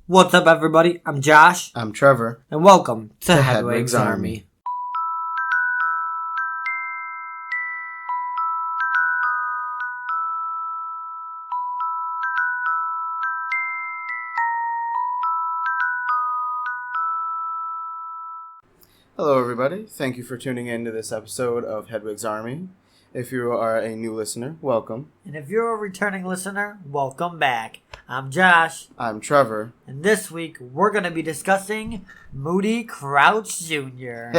What's up, everybody? I'm Josh, I'm Trevor. and welcome to The Hedwigs Hedwigs Army. Hello, everybody. Thank you for tuning in to this episode of Hedwigs Army. If you are a new listener, welcome. And if you're a returning listener, welcome back. I'm Josh, I'm Trevor. and this week we're going to be discussing Moody Crouch Jr.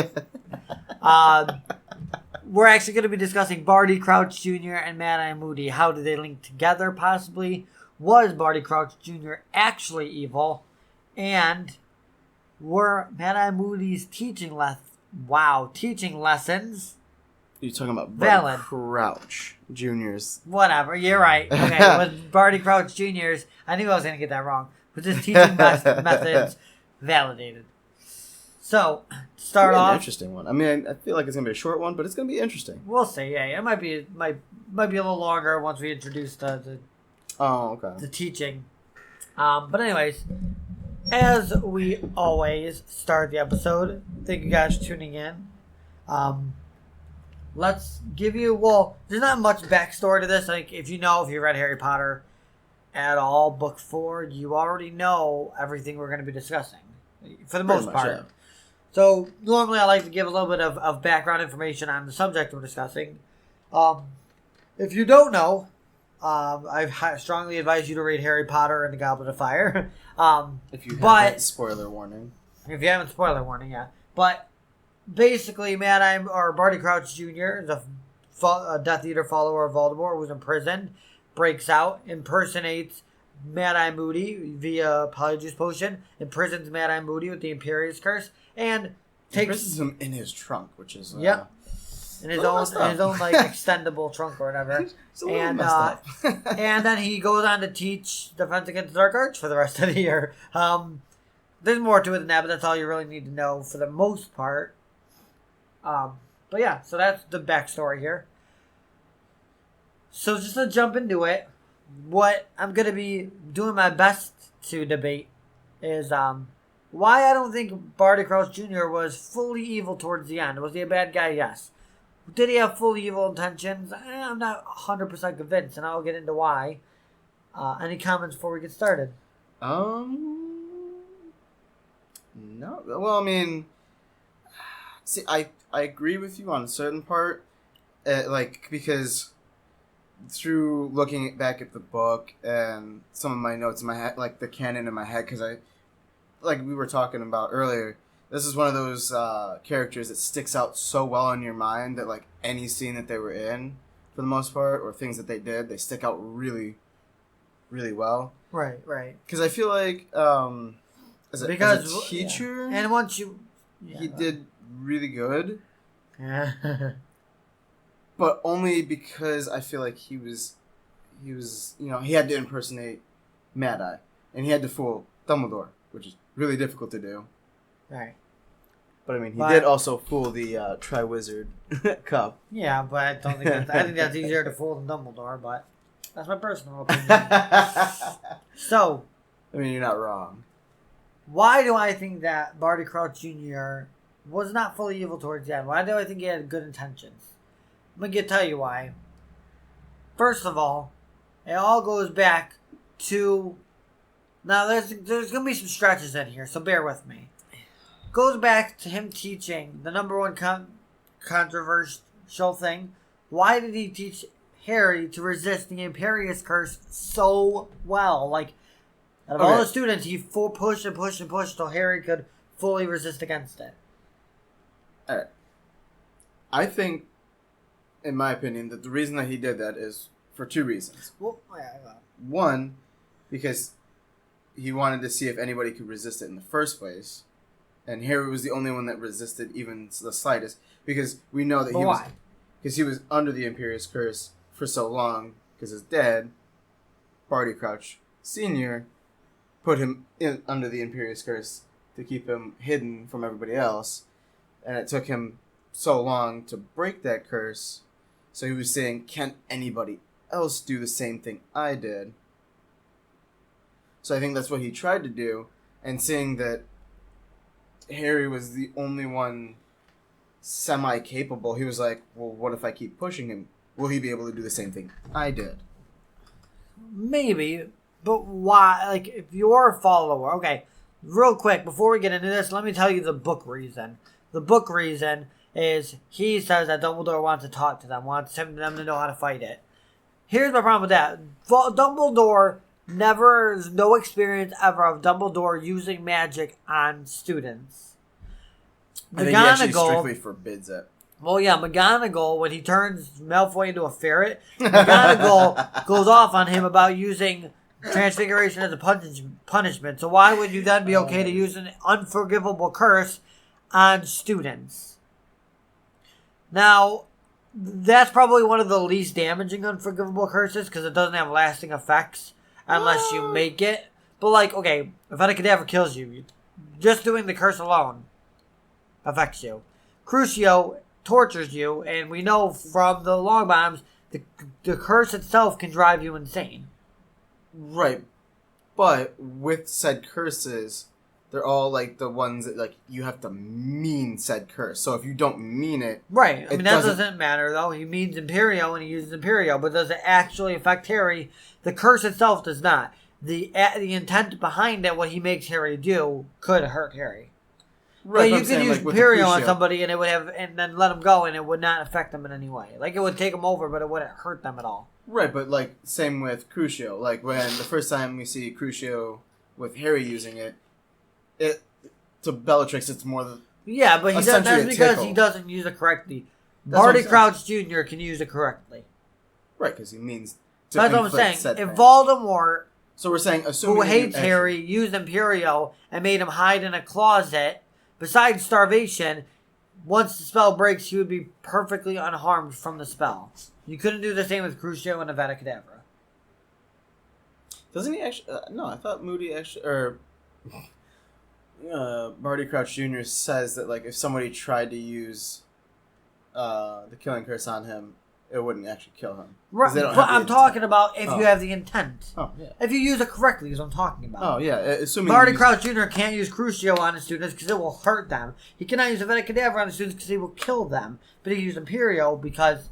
We're actually going to be discussing Barty Crouch Jr. and Mad-Eye Moody. How do they link together, possibly? Was Barty Crouch Jr. actually evil? And were Mad-Eye Moody's teaching lessons You're talking about valid? Barty Crouch Jr.'s. Whatever, you're right. Okay, with Barty Crouch Jr.'s, I knew I was going to get that wrong. With his teaching methods validated. So, to start An off, interesting one. I mean, I feel like it's going to be a short one, but it's going to be interesting. we'll see. Yeah, it might be a little longer once we introduce the teaching. But anyways, as we always start the episode, thank you guys for tuning in. Let's give you, there's not much backstory to this. Like, if you read Harry Potter at all, book 4, you already know everything we're going to be discussing, for the most part. Yeah. So, normally I like to give a little bit of background information on the subject we're discussing. If you don't know, I strongly advise you to read Harry Potter and the Goblet of Fire. If you haven't, spoiler warning. If you haven't, spoiler warning, yeah. But basically, Barty Crouch Jr. is a Death Eater follower of Voldemort who's imprisoned, breaks out, impersonates Mad-Eye Moody via Polyjuice Potion, imprisons Mad-Eye Moody with the Imperious Curse, and imprisons him in his trunk, which is... Yep. In his own extendable trunk or whatever. And then he goes on to teach Defense Against the Dark Arts for the rest of the year. There's more to it than that, but that's all you really need to know for the most part. But yeah, so that's the backstory here. So just to jump into it, what I'm going to be doing my best to debate is why I don't think Barty Crouch Jr. was fully evil towards the end. Was he a bad guy? Yes. Did he have fully evil intentions? I'm not 100% convinced, and I'll get into why. Any comments before we get started? No. Well, I mean, see, I agree with you on a certain part, because through looking back at the book and some of my notes in my head, like the canon in my head, because we were talking about earlier, this is one of those characters that sticks out so well in your mind that, like, any scene that they were in, for the most part, or things that they did, they stick out really, really well. Right. Because I feel like, as a teacher, yeah. And once you... he did really good. Yeah. But only because I feel like he was, he had to impersonate Mad-Eye. And he had to fool Dumbledore, which is really difficult to do. Right. But I mean, he did also fool the Triwizard Cup. Yeah, but I don't think I think that's easier to fool than Dumbledore, but that's my personal opinion. So, I mean, you're not wrong. Why do I think that Barty Crouch Jr. was not fully evil towards the end? Why do I think he had good intentions? I'm going to tell you why. First of all, it all goes back to... Now, there's going to be some stretches in here, so bear with me. Goes back to him teaching the number one controversial thing. Why did he teach Harry to resist the Imperious Curse so well? Like, out of all the students, he pushed till Harry could fully resist against it. All right. I think, in my opinion, that the reason that he did that is for 2 reasons. One, because he wanted to see if anybody could resist it in the first place. And Harry was the only one that resisted even the slightest. Because we know that he was under the Imperious Curse for so long. Because his dad, Barty Crouch Sr., put him under the Imperious Curse to keep him hidden from everybody else. And it took him so long to break that curse. So he was saying, can anybody else do the same thing I did? So I think that's what he tried to do, and seeing that Harry was the only one semi-capable, he was like, well, what if I keep pushing him? Will he be able to do the same thing I did? Maybe, but why? Like, if you're a follower, okay, real quick, before we get into this, let me tell you the book reason. The book reason is he says that Dumbledore wants to talk to them, wants them to know how to fight it. Here's my problem with that. Dumbledore there's no experience ever of Dumbledore using magic on students. I think he actually strictly forbids it. Well, yeah, McGonagall, when he turns Malfoy into a ferret, McGonagall goes off on him about using transfiguration as a punishment. So why would you then be okay to use an unforgivable curse on students? Now, that's probably one of the least damaging unforgivable curses because it doesn't have lasting effects unless you make it. But, like, okay, if Vada Kedavra kills you, just doing the curse alone affects you. Crucio tortures you, and we know from the long bombs, the curse itself can drive you insane. Right. But with said curses, they're all like the ones that like you have to mean said curse. So if you don't mean it, right? I mean that doesn't matter though. He means Imperio and he uses Imperio, but does it actually affect Harry? The curse itself does not. The intent behind it, what he makes Harry do, could hurt Harry. Right, you could use Imperio on somebody and it would have, and then let him go, and it would not affect them in any way. Like it would take them over, but it wouldn't hurt them at all. Right, but like same with Crucio. Like when the first time we see Crucio with Harry using it to Bellatrix, it's more than but he does, that's because he doesn't use it correctly. Barty Crouch Jr. can use it correctly. Right, because he means. That's what I'm saying. If Voldemort, so we're saying, who hates Harry, used Imperio and made him hide in a closet. Besides starvation, once the spell breaks, he would be perfectly unharmed from the spell. You couldn't do the same with Crucio and Avada Kedavra. Doesn't he actually? No, I thought Moody actually, or Barty Crouch Jr. says that like if somebody tried to use the killing curse on him, it wouldn't actually kill him. Right, but I'm talking about if you have the intent. Oh, yeah. If you use it correctly is what I'm talking about. Oh, yeah. Assuming Barty Crouch Jr. can't use Crucio on his students because it will hurt them. He cannot use Avada Kedavra on his students because he will kill them. But he can use Imperio because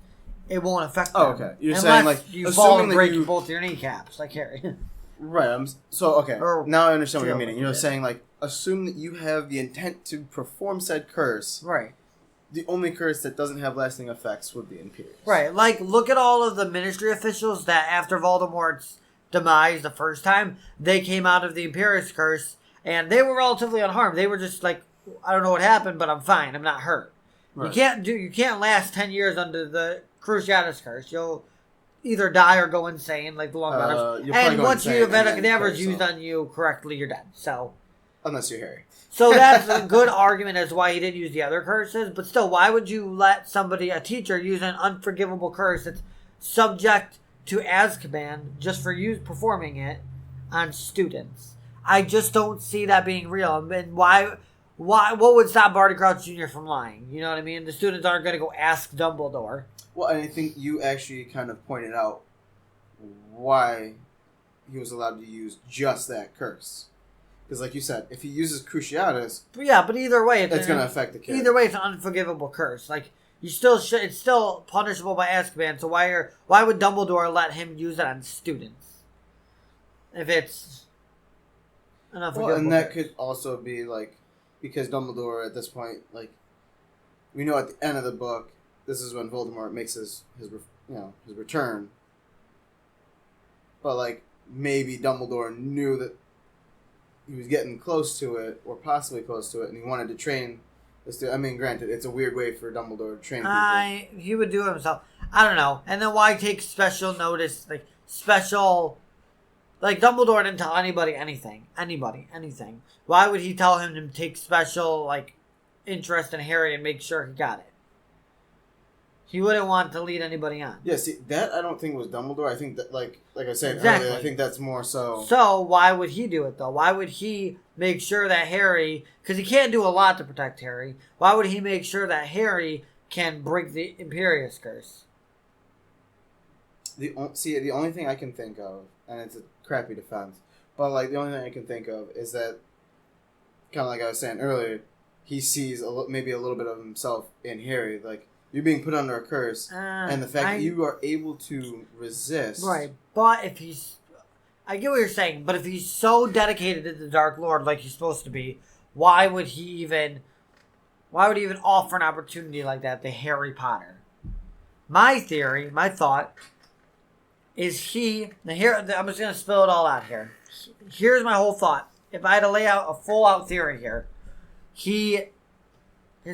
it won't affect them. Oh, okay. You're saying, like, you fall and break both your kneecaps, like Harry. Right. So, okay. Now I understand what you're meaning. You're saying, like, assume that you have the intent to perform said curse. Right. The only curse that doesn't have lasting effects would be Imperius. Right. Like, look at all of the Ministry officials that after Voldemort's demise the first time, they came out of the Imperius curse, and they were relatively unharmed. They were just like, I don't know what happened, but I'm fine. I'm not hurt. Right. You can't last 10 years under the Cruciatus curse. You'll either die or go insane, like the Longbottoms. And once you Avada Kedavra is used on you correctly, you're dead. So, unless you're Harry. So that's a good argument as why he didn't use the other curses. But still, why would you let a teacher, use an unforgivable curse that's subject to Azkaban just for you performing it on students? I just don't see that being real. And what would stop Barty Crouch Jr. from lying? You know what I mean? The students aren't going to go ask Dumbledore. Well, I think you actually kind of pointed out why he was allowed to use just that curse. Because, like you said, if he uses Cruciatus... but either way... It's going to affect the kid. Either way, it's an unforgivable curse. Like, you still it's still punishable by Azkaban, so why would Dumbledore let him use it on students? If it's an unforgivable and that curse. could also be, like... Because Dumbledore, at this point, like... We know at the end of the book, this is when Voldemort makes his return. But, like, maybe Dumbledore knew that he was getting close to it, or possibly close to it, and he wanted to train this dude. I mean, granted, it's a weird way for Dumbledore to train people. He would do it himself. I don't know. And then why take special notice, like Dumbledore didn't tell anybody anything. Anything. Why would he tell him to take special, like, interest in Harry and make sure he got it? He wouldn't want to lead anybody on. Yeah, see, that I don't think was Dumbledore. I think that, like I said earlier, I think that's more so... So, why would he do it, though? Why would he make sure that Harry... Because he can't do a lot to protect Harry. Why would he make sure that Harry can break the Imperius curse? The only thing I can think of, and it's a crappy defense, But like the only thing I can think of is that, kind of like I was saying earlier, he sees maybe a little bit of himself in Harry. Like, you're being put under a curse, and the fact that you are able to resist. Right, but if he's... I get what you're saying, but if he's so dedicated to the Dark Lord like he's supposed to be, why would he even offer an opportunity like that to Harry Potter? My theory, my thought, is I'm just going to spill it all out here. Here's my whole thought. If I had to lay out a full-out theory here, his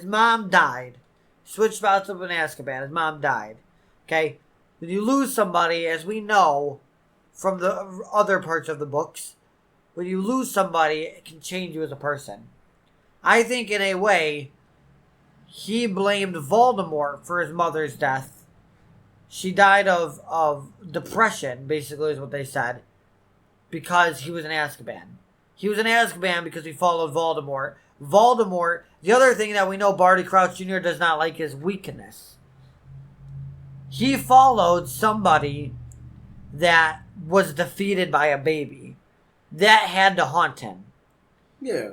mom died. Switched spots up in Azkaban. His mom died. Okay? When you lose somebody, as we know from the other parts of the books, when you lose somebody, it can change you as a person. I think in a way, he blamed Voldemort for his mother's death. She died of depression, basically is what they said, because he was in Azkaban. He was in Azkaban because he followed Voldemort. Voldemort, the other thing that we know Barty Crouch Jr. does not like is weakness. He followed somebody that was defeated by a baby. That had to haunt him. Yeah.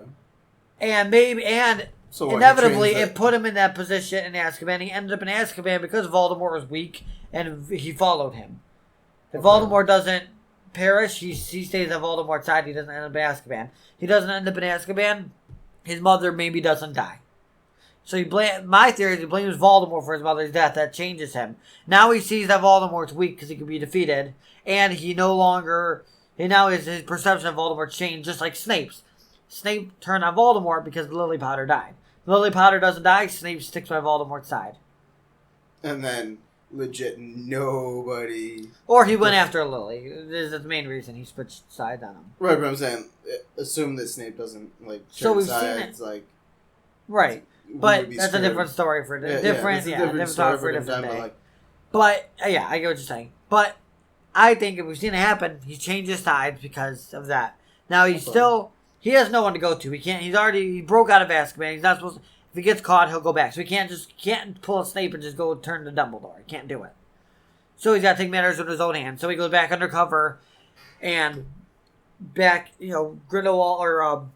So inevitably it put him in that position in Azkaban. He ended up in Azkaban because Voldemort was weak and he followed him. If Voldemort doesn't perish, he stays on Voldemort's side. He doesn't end up in Azkaban. He doesn't end up in Azkaban. His mother maybe doesn't die. So my theory is he blames Voldemort for his mother's death. That changes him. Now he sees that Voldemort's weak because he can be defeated. And his perception of Voldemort changed, just like Snape's. Snape turned on Voldemort because Lily Potter died. Lily Potter doesn't die, Snape sticks by Voldemort's side. And then, legit, nobody... Or he went after Lily. This is the main reason he switched sides on him. Right, but I'm saying, assume that Snape doesn't, so sides, Right. But that's a different story for a different story for a different day. But, I get what you're saying. But, I think if we've seen it happen, he's changed his sides because of that. Now, he has no one to go to. He broke out of Azkaban. He's not supposed to, if he gets caught, he'll go back. So he can't pull a Snape and just go turn to Dumbledore. He can't do it. So he's got to take matters into his own hands. So he goes back undercover and Grindelwald or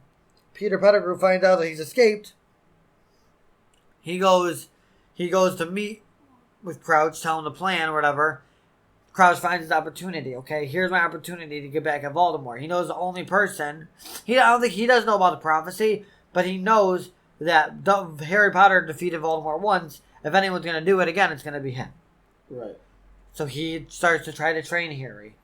Peter Pettigrew finds out that he's escaped. He goes to meet with Crouch, tell him the plan or whatever. Crouch finds his opportunity. Okay, here's my opportunity to get back at Voldemort. He knows the only person. I don't think he doesn't know about the prophecy, but he knows that Harry Potter defeated Voldemort once. If anyone's going to do it again, it's going to be him. Right. So he starts to try to train Harry.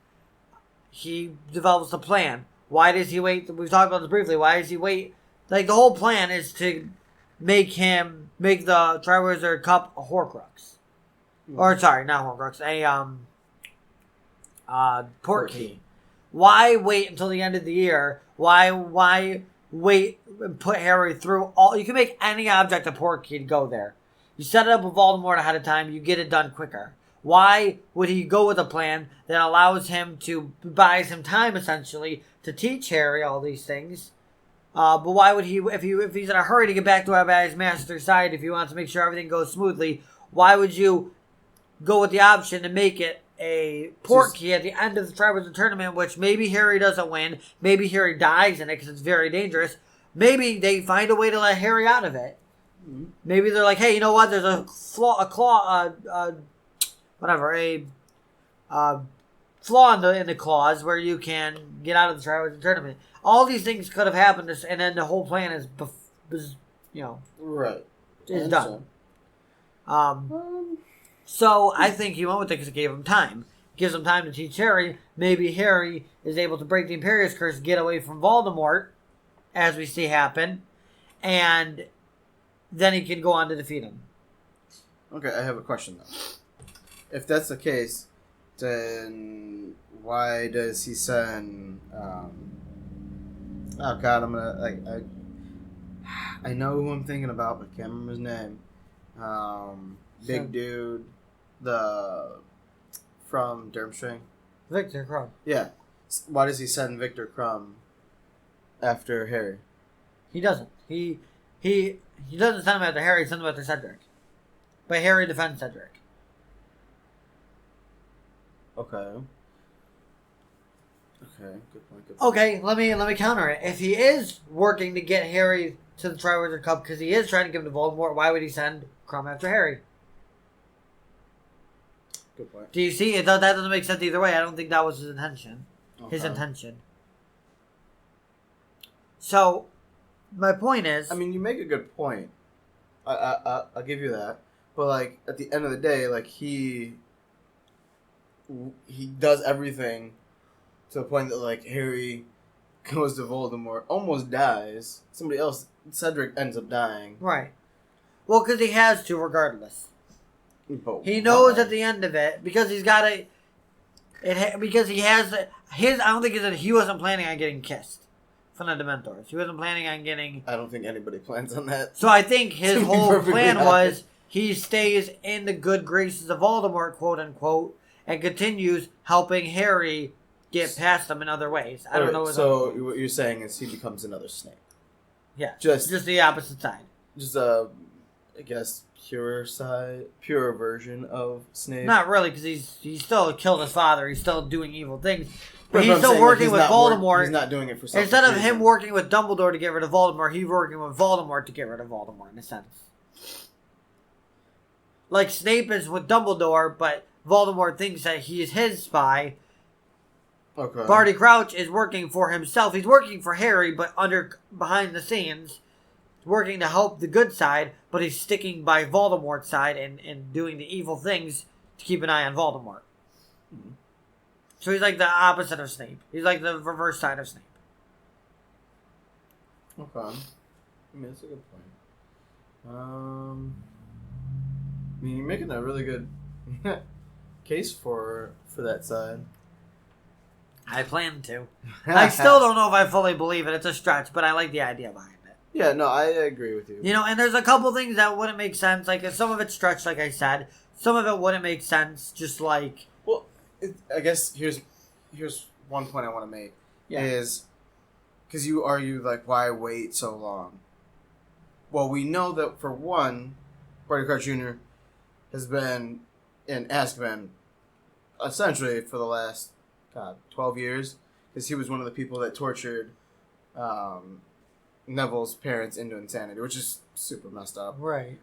He develops a plan. Why does he wait? We've talked about this briefly. Why does he wait? The whole plan is to make the Triwizard Cup a Horcrux. Mm. Or sorry, not Horcrux. Portkey. Why wait until the end of the year? Why wait and put Harry through all? You can make any object a Portkey to go there. You set it up with Voldemort ahead of time. You get it done quicker. Why would he go with a plan that allows him to buys him time essentially to teach Harry all these things? But why would he, if he's in a hurry to get back to his master's side, if he wants to make sure everything goes smoothly, why would you go with the option to make it a Portkey at the end of the Triwizard Tournament, which maybe Harry doesn't win, maybe Harry dies in it because it's very dangerous, maybe they find a way to let Harry out of it. Mm-hmm. Maybe they're like, hey, you know what, there's a flaw in the clause where you can get out of the Triwizard Tournament. All these things could have happened, and then the whole plan is right. Is done. So I think he went with it because it gave him time. Gives him time to teach Harry. Maybe Harry is able to break the Imperius Curse, get away from Voldemort, as we see happen, and then he can go on to defeat him. Okay, I have a question though. If that's the case, then why does he send? Oh God, I'm gonna I know who I'm thinking about, but can't remember his name. Big dude, from Durmstrang. Victor Crumb. Yeah. Why does he send Victor Crumb after Harry? He doesn't. He doesn't send him after Harry. He sends him after Cedric. But Harry defends Cedric. Okay. Good Okay, let me counter it. If he is working to get Harry to the Triwizard Cup because he is trying to give him to Voldemort, why would he send Crumb after Harry? Good point. Do you see? That doesn't make sense either way. I don't think that was his intention. Okay. His intention. So, my point is... I mean, you make a good point. I'll give you that. But, like, at the end of the day, like, he does everything to the point that, like, Harry goes to Voldemort, almost dies. Somebody else, Cedric, ends up dying. Right. Well, because he has to regardless. But he knows at the end of it, because he's got a... because he has... I don't think he wasn't planning on getting kissed from the Dementors. He wasn't planning on getting... I don't think anybody plans on that. So I think his whole plan was he stays in the good graces of Voldemort, quote unquote, and continues helping Harry get past them in other ways. I don't know. So what you're saying is he becomes another Snape. Yeah, just the opposite side. Just I guess pure version of Snape. Not really, because he's still killed his father. He's still doing evil things. But he's still working with Voldemort. He's not doing it for something. Instead of him working with Dumbledore to get rid of Voldemort, he's working with Voldemort to get rid of Voldemort, in a sense. Like Snape is with Dumbledore, but Voldemort thinks that he is his spy. Okay. Barty Crouch is working for himself. He's working for Harry, but behind the scenes, working to help the good side, but he's sticking by Voldemort's side and doing the evil things to keep an eye on Voldemort. Mm-hmm. So he's like the opposite of Snape. He's like the reverse side of Snape. Okay. I mean, that's a good point. I mean, you're making a really good case for that side. I plan to. I still don't know if I fully believe it. It's a stretch, but I like the idea behind it. Yeah, no, I agree with you. You know, and there's a couple things that wouldn't make sense. Like, some of it's stretched, like I said. Some of it wouldn't make sense, just like... Well, I guess here's one point I want to make. Yeah. Is... Because you argue, like, why wait so long? Well, we know that, for one, Barty Crouch Jr. has been in Azkaban essentially for the last, 12 years. Because he was one of the people that tortured Neville's parents into insanity, which is super messed up. Right.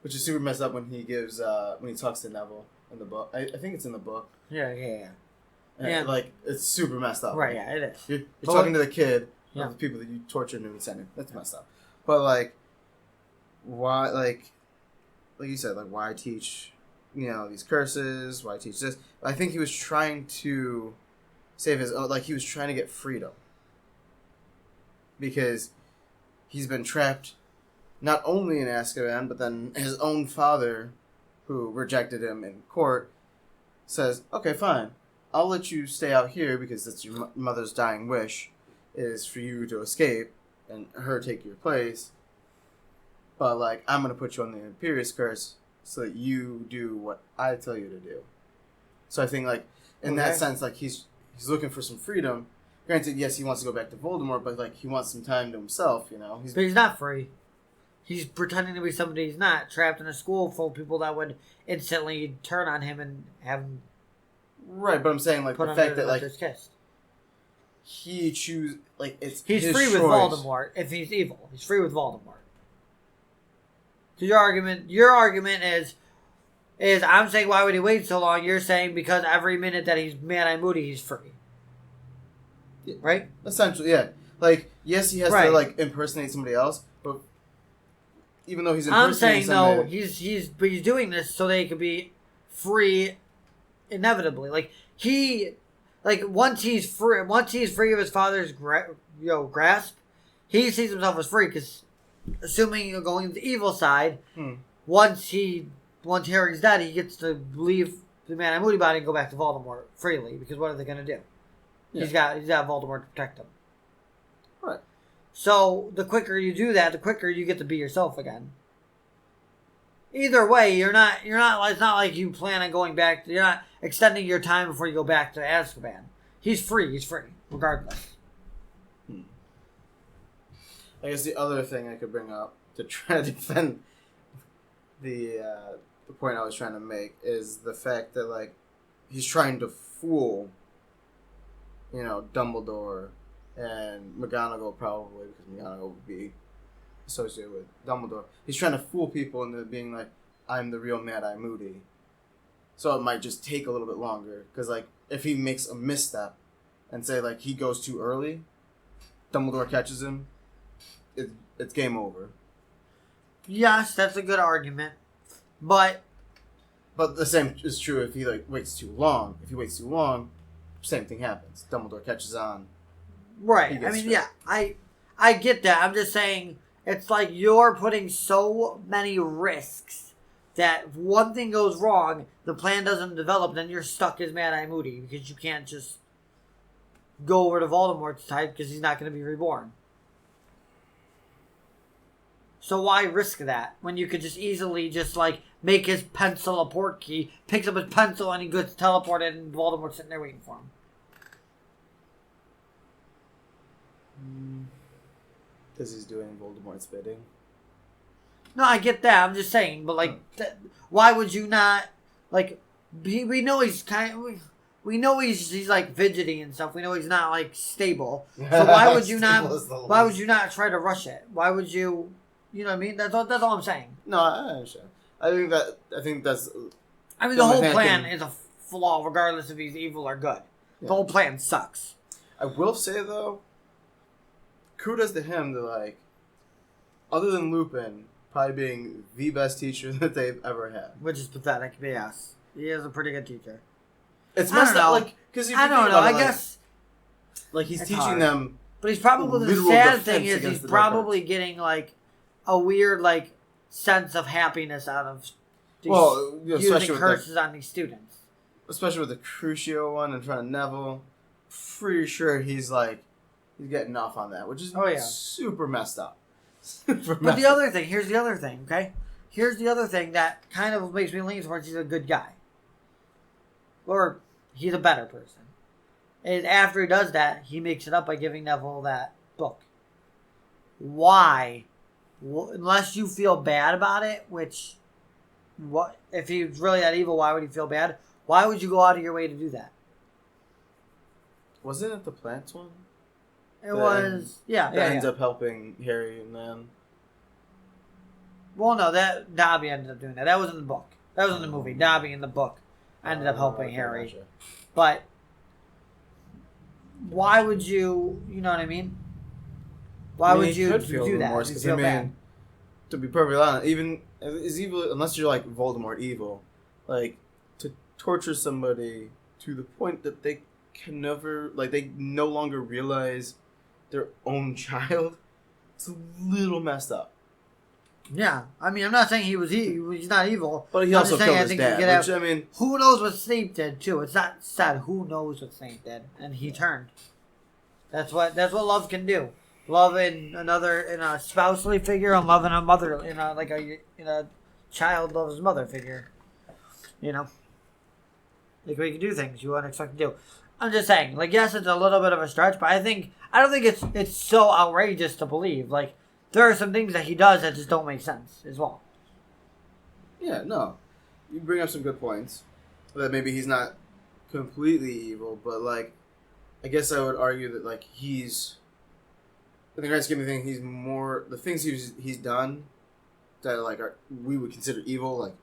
Which is super messed up when he gives, when he talks to Neville in the book. I think it's in the book. Yeah. And, like, it's super messed up. Right, yeah, it is. You're talking to the kid of the people that you tortured into insanity. That's messed up. But, like, why, like you said, like, why teach, these curses? Why teach this? I think he was trying to save his own, like, he was trying to get freedom. Because he's been trapped not only in Azkaban, but then his own father, who rejected him in court, says, okay, fine. I'll let you stay out here because that's your mother's dying wish, is for you to escape and her take your place. But, like, I'm going to put you on the Imperious Curse so that you do what I tell you to do. So I think, like, in that sense, like, he's looking for some freedom. Granted, yes, he wants to go back to Voldemort, but, like, he wants some time to himself, But he's not free. He's pretending to be somebody he's not, trapped in a school full of people that would instantly turn on him and have him... Right, but I'm saying, like, the fact that, like, he choose, like, it's he's his free choice. With Voldemort if he's evil. He's free with Voldemort. So your argument is I'm saying why would he wait so long? You're saying because every minute that he's Mad-Eye Moody, he's free. Right? Essentially, yeah. Like, yes, he has to, like, impersonate somebody else, but even though he's impersonating somebody... he's doing this so they could be free inevitably. Like, once he's free of his father's grasp, he sees himself as free because, assuming you're going to the evil side, once Harry's dead, he gets to leave the Mad-Eye Moody body and go back to Voldemort freely. Because what are they going to do? Yeah. He's got Voldemort to protect him. Right. So the quicker you do that, the quicker you get to be yourself again. Either way, you're not. It's not like you plan on going back. You're not extending your time before you go back to Azkaban. He's free, regardless. I guess the other thing I could bring up to try to defend the point I was trying to make is the fact that, like, he's trying to fool Dumbledore and McGonagall probably, because McGonagall would be associated with Dumbledore. He's trying to fool people into being like, I'm the real Mad-Eye Moody. So it might just take a little bit longer. Because, like, if he makes a misstep and say, like, he goes too early, Dumbledore catches him, it's game over. Yes, that's a good argument. But the same is true if he, like, waits too long. If he waits too long, same thing happens. Dumbledore catches on. Right. I mean, yeah, I get that. I'm just saying, it's like you're putting so many risks that if one thing goes wrong, the plan doesn't develop, then you're stuck as Mad-Eye Moody because you can't just go over to Voldemort's side because he's not going to be reborn. So why risk that when you could just easily just like make his pencil a port key, picks up his pencil and he gets teleported and Voldemort's sitting there waiting for him? Because he's doing Voldemort's bidding. No, I get that. I'm just saying, but like, why would you not like? We know he's we know he's like fidgety and stuff. We know he's not like stable. So why would you not? Why would you not try to rush it? Why would you? You know what I mean? That's all I'm saying. No, I understand. I think that's. I mean, the whole plan is a flaw, regardless if he's evil or good. Yeah. The whole plan sucks. I will say though, kudos to him to like, other than Lupin, probably being the best teacher that they've ever had. Which is pathetic, but yes. He is a pretty good teacher. It's messed up, like, because I don't know, I guess... Like, he's teaching them... But he's probably, the sad thing is, he's probably getting, like, a weird, like, sense of happiness out of these, using curses on these students. Especially with the Crucio one in front of Neville. Pretty sure he's getting off on that, which is super messed up. But the other thing, here's the other thing, okay? Here's the other thing that kind of makes me lean towards he's a good guy. Or he's a better person. And after he does that, he makes it up by giving Neville that book. Why? Unless you feel bad about it, which, if he's really that evil, why would he feel bad? Why would you go out of your way to do that? Wasn't it the plants one? It was, yeah. That ends up helping Harry and them. Well, no, that Dobby ended up doing that. That was in the book. That was in the movie. Dobby in the book ended up helping Harry. Gotcha. But why would you know what I mean? Why would you do that? Because to be perfectly honest, even as evil, unless you're like Voldemort evil, like to torture somebody to the point that they can never, like they no longer realize their own child, it's a little messed up. Yeah, I mean, I'm not saying he's not evil, but he also killed his dad. Which, I mean, who knows what Snape did too? It's not sad. Who knows what Snape did, and he turned. That's what love can do. Love in a spousely figure, and love in a mother, in a child loves his mother figure. You know, like we can do things you wouldn't expect to do. I'm just saying, like, yes, it's a little bit of a stretch, but I don't think it's so outrageous to believe. Like, there are some things that he does that just don't make sense as well. Yeah, no. You bring up some good points. That maybe he's not completely evil, but, like, I guess I would argue that, like, he's, in the grand scheme of things, he's more, the things he's done that, like, we would consider evil, like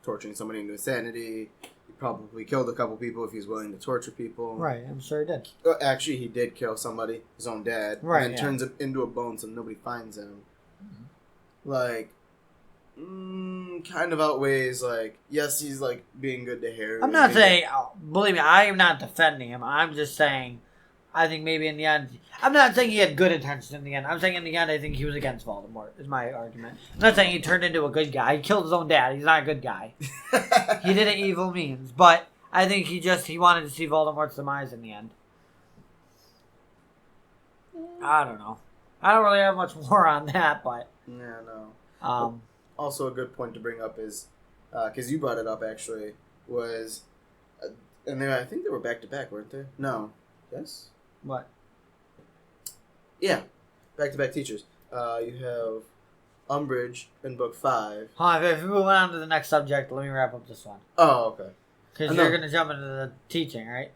torturing somebody into insanity. He probably killed a couple people if he's willing to torture people. Right, I'm sure he did. Actually, he did kill somebody, his own dad, right, and then turns him into a bone so nobody finds him. Mm-hmm. Like, kind of outweighs, like, yes, he's, like, being good to Harry. I'm not saying, believe me, I am not defending him. I'm just saying, I think maybe in the end, I'm not saying he had good intentions in the end. I'm saying in the end, I think he was against Voldemort, is my argument. I'm not saying he turned into a good guy. He killed his own dad. He's not a good guy. He did it evil means. But I think he wanted to see Voldemort's demise in the end. I don't know. I don't really have much more on that, but... Yeah, no. Also, a good point to bring up is, because you brought it up, actually, was... and I think they were back-to-back, weren't they? No. Yes? What? Yeah. Back-to-back teachers. You have Umbridge in book 5. If we move on to the next subject, let me wrap up this one. Oh, okay. Because you're going to jump into the teaching, right?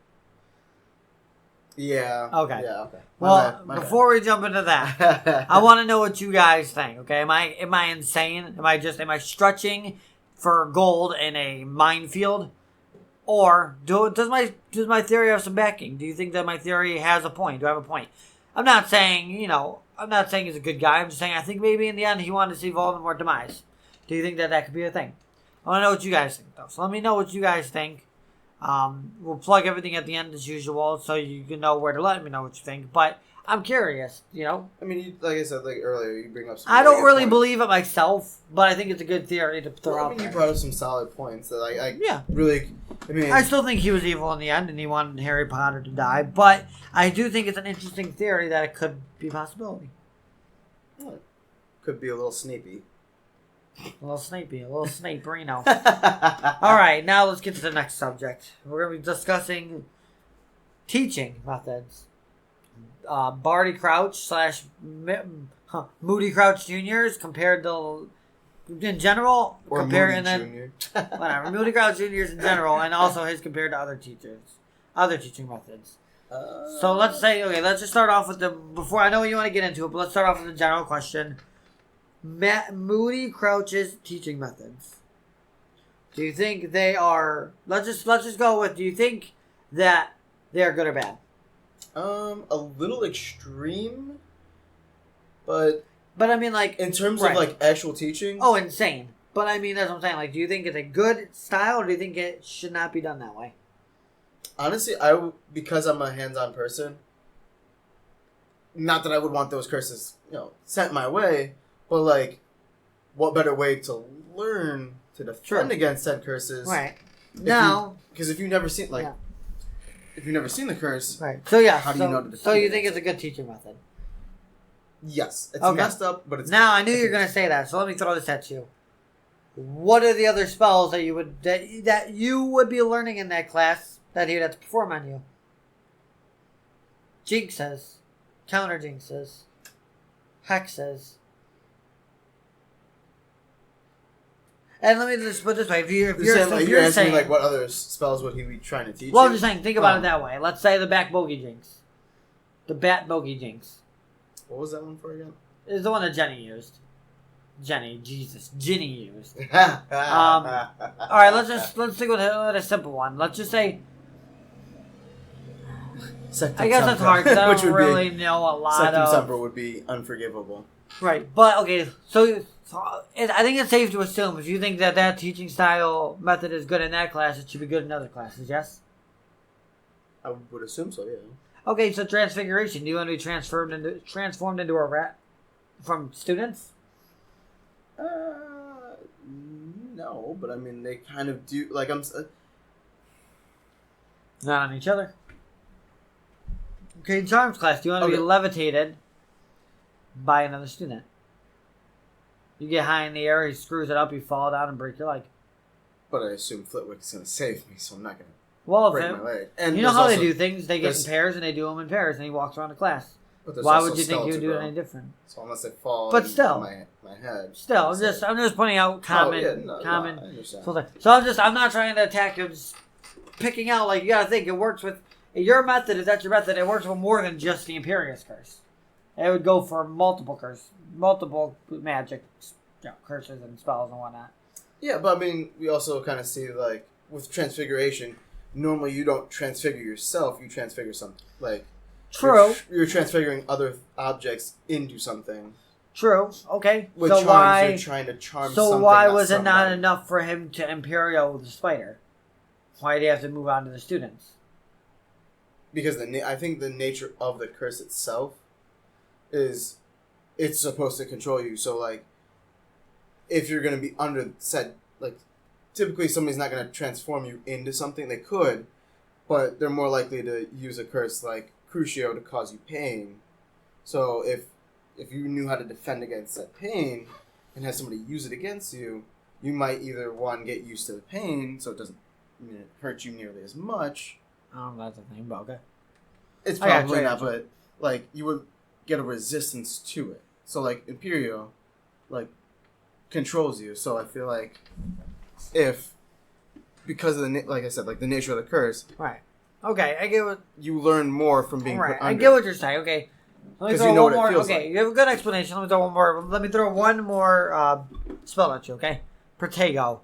Yeah. Okay. Yeah. Okay. Well, before we jump into that, I want to know what you guys think. Okay, am I insane? Am I stretching for gold in a minefield, or does my theory have some backing? Do you think that my theory has a point? Do I have a point? I'm not saying he's a good guy. I'm just saying I think maybe in the end he wanted to see Voldemort demise. Do you think that could be a thing? I want to know what you guys think, though. So let me know what you guys think. We'll plug everything at the end as usual, so you can know where to let me know what you think. But I'm curious, I mean, like I said, earlier, you bring up some. I don't really believe it myself, but I think it's a good theory to throw out there. You brought up some solid points that yeah. Really. I mean, I still think he was evil in the end, and he wanted Harry Potter to die. But I do think it's an interesting theory that it could be a possibility. Could be a little sneaky. A little Snaperino. All right, now let's get to the next subject. We're going to be discussing teaching methods. Barty Crouch / Moody Crouch Jr.'s compared to, in general, or Moody Jr. Whatever. Moody Crouch Jr.'s in general, and also his compared to other teaching methods. So let's just start off with before I know you want to get into it, but let's start off with the general question. Moody Crouch's teaching methods. Do you think they are? Let's just go with. Do you think that they are good or bad? A little extreme, but I mean, in terms of actual teaching. Oh, insane! But I mean, that's what I'm saying. Do you think it's a good style, or do you think it should not be done that way? Honestly, because I'm a hands-on person. Not that I would want those curses, sent my way. But, what better way to learn to defend against said curses? Right. Because if you've never seen, if you've never seen the curse, right. So, yeah. How do you know to defend So, you think it's a good teaching method? Yes. It's messed up, but it's... Now, I knew you were going to say that, so let me throw this at you. What are the other spells that you would be learning in that class that he would have to perform on you? Jinxes. Counter jinxes. Hexes. And let me just put it this way: if you're asking me what other spells would he be trying to teach? Well, I'm just saying, think about it that way. Let's say the Bat Bogey Jinx. What was that one for again? It's the one that Ginny used. Ginny used. All right, let's stick with a simple one. Let's just say. I guess that's hard because I don't really know a lot of. September would be unforgivable. Right, but okay, so I think it's safe to assume if you think that teaching style method is good in that class, it should be good in other classes, yes? I would assume so, yeah. Okay, so transfiguration. Do you want to be transformed into a rat from students? No, but I mean, they kind of do, Not on each other. Okay, charms class. Do you want to be levitated by another student? You get high in the air, he screws it up, you fall down and break your leg. But I assume Flitwick is going to save me, so I'm not going to break my leg. And you know how they do things? They get in pairs, and they do them in pairs, and he walks around the class. Why would you think you would do it any different? So unless they fall on my head. Still, I'm just pointing out common. I understand. So I'm not trying to attack you. I'm just picking out, you got to think, it works with, your method, if that's your method, it works with more than just the Imperious Curse. It would go for multiple magic curses and spells and whatnot. Yeah, but I mean, we also kind of see, with Transfiguration, normally you don't transfigure yourself, you transfigure something. True. You're transfiguring other objects into something. True. Okay. With charms, why you're trying to charm something. So why was it not enough for him to Imperio the spider? Why did he have to move on to the students? Because I think the nature of the curse itself is it's supposed to control you. So, if you're going to be under said, typically somebody's not going to transform you into something. They could, but they're more likely to use a curse like Crucio to cause you pain. So, if you knew how to defend against that pain and have somebody use it against you, you might either, one, get used to the pain so it doesn't hurt you nearly as much. That's a thing, but okay. It's probably not, but, you would get a resistance to it. So, Imperio, controls you. So I feel like because of the, like I said, the nature of the curse. Right. Okay, I get what... You learn more from being put under. I get what you're saying, okay. Because you know what it feels like. Okay, you have a good explanation. Let me throw one more. Let me throw one more spell at you, okay? Protego.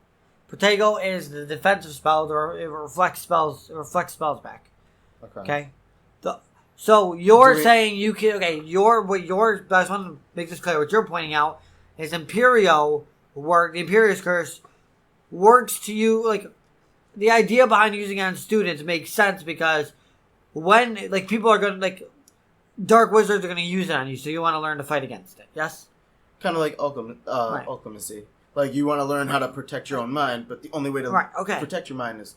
Protego is the defensive spell, or it reflects spells. It reflects spells back. Okay. So you're saying you can. Okay. I just want to make this clear. What you're pointing out is Imperio work. The Imperious Curse works to you like the idea behind using it on students makes sense because when like people are going to dark wizards are going to use it on you, so you want to learn to fight against it. Yes. Kind of like alchemy. Like you want to learn how to protect your own mind, but the only way to protect your mind is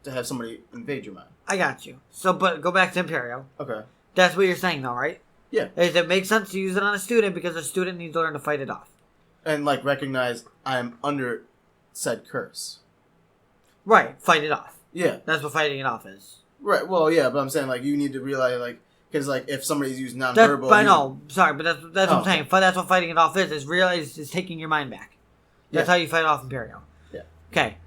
to have somebody invade your mind. I got you. So, but go back to Imperio. Okay. That's what you're saying, though, right? Yeah. It makes sense to use it on a student because a student needs to learn to fight it off. And, recognize I'm under said curse. Right. Fight it off. Yeah. That's what fighting it off is. Right. Well, yeah, but I'm saying, you need to realize, because, if somebody's using nonverbal... I know. Sorry, but that's what I'm saying. That's what fighting it off is taking your mind back. That's how you fight off Imperio. Yeah. Okay.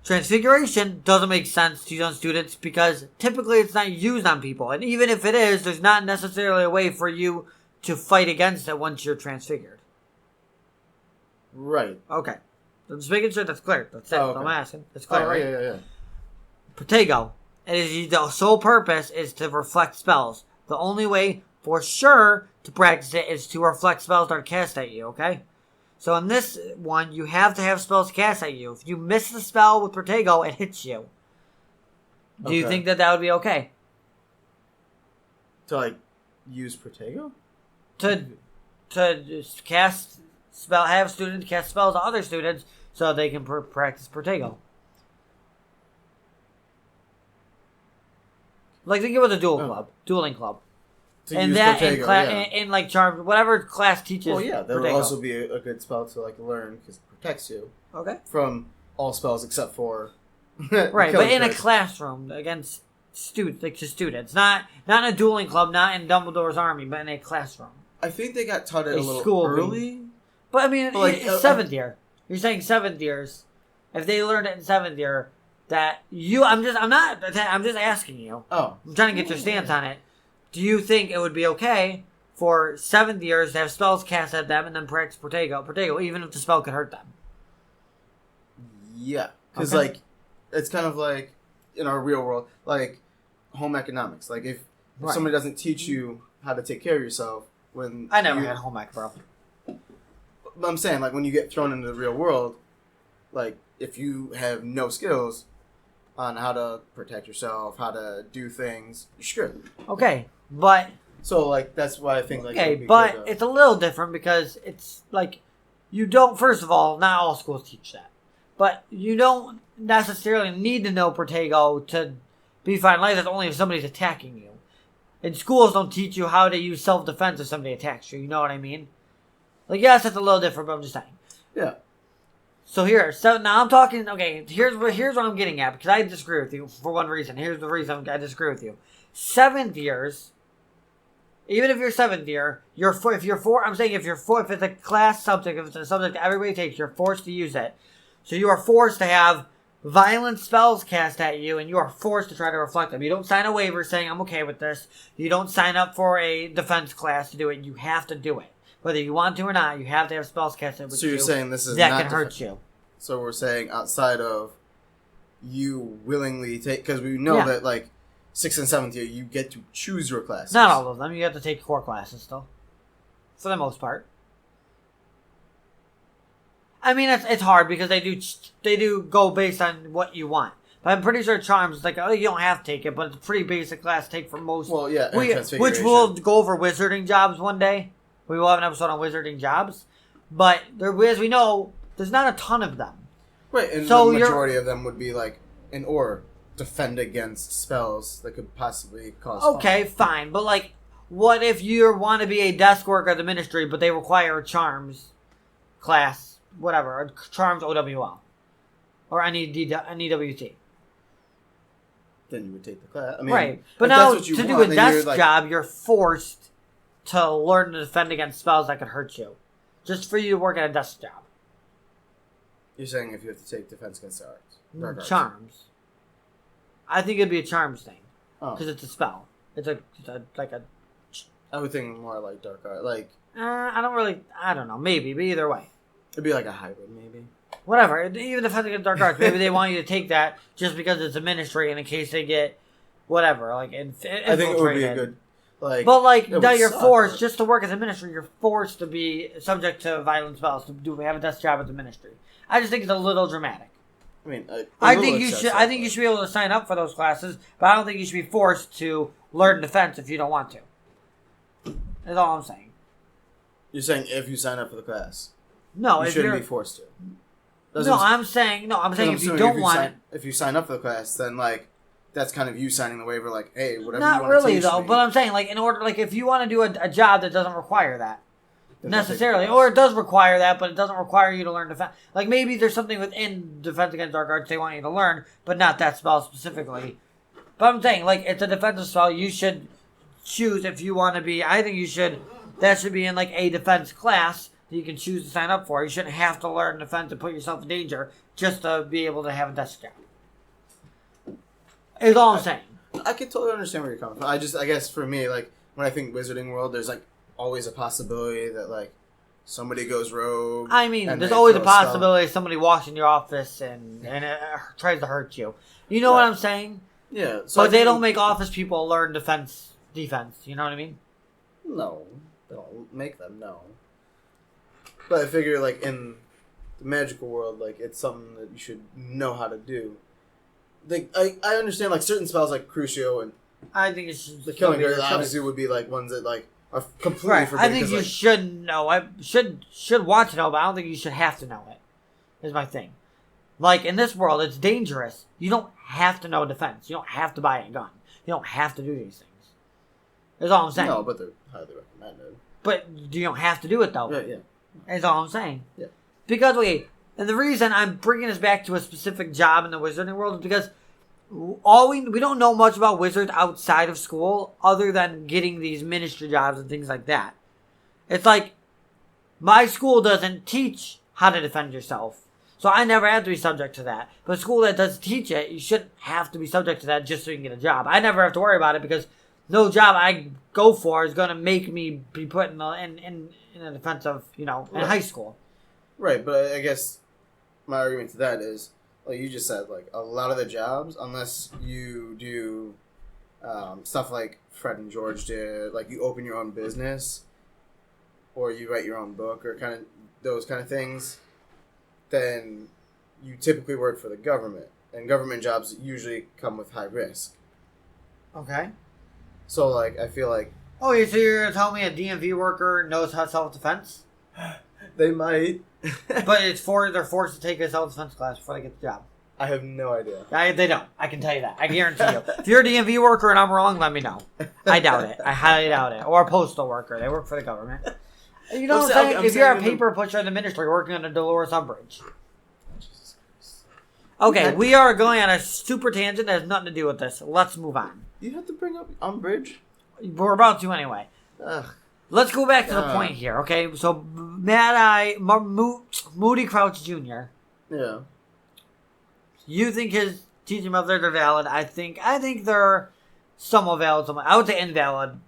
Transfiguration doesn't make sense to use on students because typically it's not used on people. And even if it is, there's not necessarily a way for you to fight against it once you're transfigured. Right. Okay. I'm just making sure that's clear. That's it. Oh, okay. I'm asking. That's clear, right? Yeah. Protego. The sole purpose is to reflect spells. The only way for sure to practice it is to reflect spells that are cast at you, okay? So in this one, you have to have spells cast at you. If you miss the spell with Protego, it hits you. Do you think that would be okay? To, use Protego? To cast spell, have students cast spells on other students so they can practice Protego. Think about the dueling club. And that Protego, in Charm, whatever class teaches. Well, yeah, that would Protego. also be a good spell to learn because it protects you. Okay. From all spells except for. Right, but in a classroom against students, to students, not in a dueling club, not in Dumbledore's army, but in a classroom. I think they got taught it a little early. But I mean, it's 7th year. You're saying 7th years. If they learned it in 7th year, I'm just asking you. Oh. I'm trying to get your stance on it. Do you think it would be okay for 7th years to have spells cast at them and then practice Protego, even if the spell could hurt them? Yeah. Because, it's kind of like, in our real world, home economics. If somebody doesn't teach you how to take care of yourself when... I never had home ec, bro. But I'm saying, when you get thrown into the real world, if you have no skills on how to protect yourself, how to do things, you're screwed. Okay, but... So, that's why I think, okay, but it's a little different because it's, you don't... First of all, not all schools teach that. But you don't necessarily need to know Protego to be fine life. That's only if somebody's attacking you. And schools don't teach you how to use self-defense if somebody attacks you. You know what I mean? Yes, it's a little different, but I'm just saying. Yeah. So now I'm talking, okay, here's what I'm getting at, because I disagree with you for one reason. Here's the reason I disagree with you. 7th years, even if you're 7th year, if it's a class subject, if it's a subject that everybody takes, you're forced to use it. So you are forced to have violent spells cast at you, and you are forced to try to reflect them. You don't sign a waiver saying, I'm okay with this. You don't sign up for a defense class to do it. You have to do it. Whether you want to or not, you have to have spells cast at you. So you're saying this is that can hurt you. So we're saying outside of you willingly take, because we know that 6th and 7th year you get to choose your classes. Not all of them. You have to take core classes still, for the most part. I mean, it's hard because they do go based on what you want. But I'm pretty sure Charms is you don't have to take it, but it's a pretty basic class to take for most. Well, yeah, which we'll go over wizarding jobs one day. We will have an episode on wizarding jobs. But as we know, there's not a ton of them. Right, and the majority of them would be defend against spells that could possibly cause harm. Fine. But what if you want to be a desk worker at the ministry, but they require a Charms class, whatever, a Charms OWL, or any EWT? Then you would take the class. I mean, right, but now to do a desk job, you're forced to learn to defend against spells that could hurt you, just for you to work at a desk job. You're saying if you have to take defense against arts, Charms. I think it'd be a charms thing. Oh. Because it's a spell. It's like a... I would think more like dark art. Like... I don't know. Maybe, but either way. It'd be like a hybrid, maybe. Whatever. Even if it's dark arts, maybe they want you to take that just because it's a ministry and in case they get whatever. Like, infiltrated. I think it would be a good... But now you're forced, just to work as a ministry, you're forced to be subject to violent spells to have a desk job at the ministry. I just think it's a little dramatic. I mean, I think you should be able to sign up for those classes, but I don't think you should be forced to learn defense if you don't want to. That's all I'm saying. You're saying if you sign up for the class, no, you shouldn't be forced to. I'm saying if you don't want it. If you sign up for the class, then that's kind of you signing the waiver, like, hey, whatever Not you want really, to teach though, me. but I'm saying, if you want to do a job that doesn't require that, necessarily, or it does require that, but it doesn't require you to learn defense. Like, maybe there's something within Defense Against Dark Arts they want you to learn, but not that spell specifically. But I'm saying, it's a defensive spell, you should choose if you want to be, I think that should be in, a defense class that you can choose to sign up for. You shouldn't have to learn defense and put yourself in danger just to be able to have a desk job. Is all I'm saying. I can totally understand where you're coming from. I guess for me, when I think Wizarding World, there's always a possibility that somebody goes rogue. I mean, there's always a possibility somebody walks in your office and tries to hurt you. You know what I'm saying? Yeah. So but they don't make office people learn defense. You know what I mean? No, they don't make them. No. But I figure in the magical world, it's something that you should know how to do. I understand certain spells like Crucio and I think it's the Killing Curse obviously would be ones that are completely forbidden. I think you should know. I should want to know, but I don't think you should have to know it. Is my thing. In this world, it's dangerous. You don't have to know defense. You don't have to buy a gun. You don't have to do these things. That's all I'm saying. No, but they're highly recommended. But you don't have to do it though. Yeah. That's all I'm saying. Yeah. Because and the reason I'm bringing us back to a specific job in the wizarding world is because we don't know much about wizards outside of school other than getting these ministry jobs and things like that. It's my school doesn't teach how to defend yourself. So I never had to be subject to that. But a school that does teach it, you shouldn't have to be subject to that just so you can get a job. I never have to worry about it because no job I go for is going to make me be put in a defense of, in high school. Right, but I guess my argument to that is, like you just said, a lot of the jobs, unless you do stuff like Fred and George did, you open your own business, or you write your own book, or those kind of things, then you typically work for the government. And government jobs usually come with high risk. Okay. So, I feel like... Oh, so you're going to tell me a DMV worker knows how self-defense? They might. But they're forced to take a self-defense class before they get the job. I have no idea. They don't. I can tell you that. I guarantee you. If you're a DMV worker and I'm wrong, let me know. I doubt it. I highly doubt it. Or a postal worker. They work for the government. You know what I'm saying? If you're a paper pusher in the ministry working on a Dolores Umbridge. Okay, we are going on a super tangent that has nothing to do with this. Let's move on. You have to bring up Umbridge? We're about to anyway. Ugh. Let's go back to the point here, okay? So, Moody Crouch Jr. Yeah. You think his teaching methods are valid? I think they're somewhat valid. I would say invalid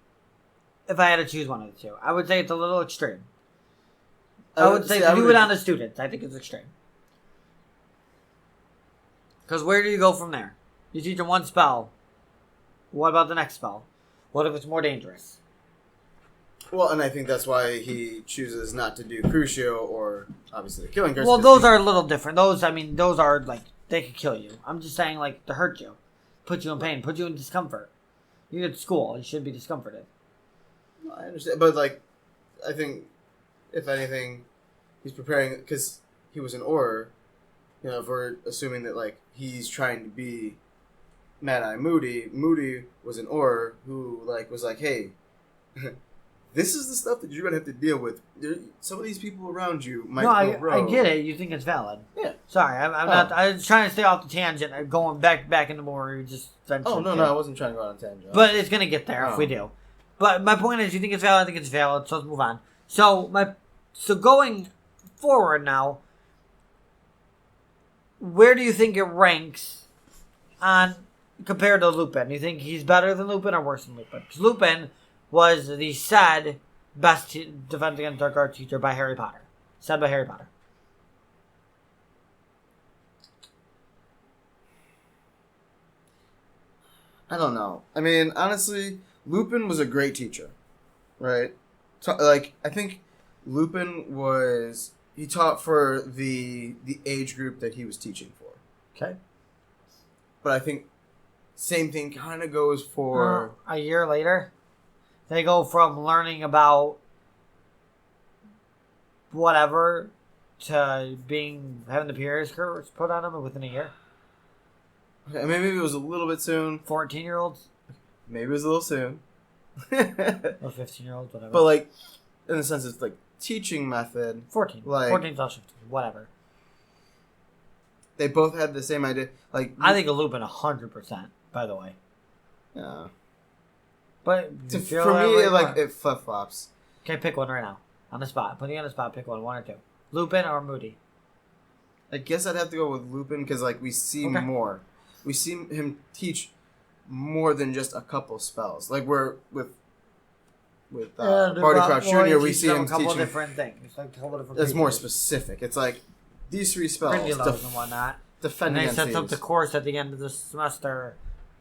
if I had to choose one of the two. I would say it's a little extreme. I would say do it on the students. I think it's extreme. Because where do you go from there? You teach them one spell. What about the next spell? What if it's more dangerous? Well, and I think that's why he chooses not to do Crucio or, obviously, the Killing Curse. Well, those are a little different. Those are, they could kill you. I'm just saying, to hurt you. Put you in pain. Put you in discomfort. You're at school. You should be discomforted. I understand. But, I think, if anything, he's preparing, because he was an Auror, if we're assuming that, he's trying to be Mad-Eye Moody. Moody was an Auror who, was hey, this is the stuff that you're going to have to deal with. Some of these people around you might go rogue. I get it. You think it's valid. Yeah. Sorry, I'm not. I was trying to stay off the tangent. I'm going back into more you just ventured. Oh, no, I wasn't trying to go on a tangent. But it's going to get there if we do. But my point is, you think it's valid, I think it's valid, so let's move on. So going forward now, where do you think it ranks on compared to Lupin? You think he's better than Lupin or worse than Lupin? Because Lupin was the said best Defense Against Dark Arts teacher by Harry Potter. Said by Harry Potter. I don't know. I mean, honestly, Lupin was a great teacher, right? So, like, I think Lupin was... He taught for the age group that he was teaching for. Okay. But I think same thing kind of goes for... a year later, they go from learning about whatever to having the period curves put on them within a year. Okay, maybe it was a little bit soon. 14-year-olds? Maybe it was a little soon. Or 15-year-olds, whatever. But, like, in the sense it's, like, teaching method. 14. Like, 14 / 15. Whatever. They both had the same idea. Like, I think a Lupin 100%, by the way. Yeah. But for me, it flip-flops. Okay, pick one right now. On the spot. Putting you on the spot, pick one or two. Lupin or Moody? I guess I'd have to go with Lupin because, like, we see more. We see him teach more than just a couple spells. Like, we're with Moody Crouch Jr., we see him a couple teaching different things. Like a couple different it's more specific. It's like, these 3 spells. And whatnot. Defend and against they set up these. the course at the end of the semester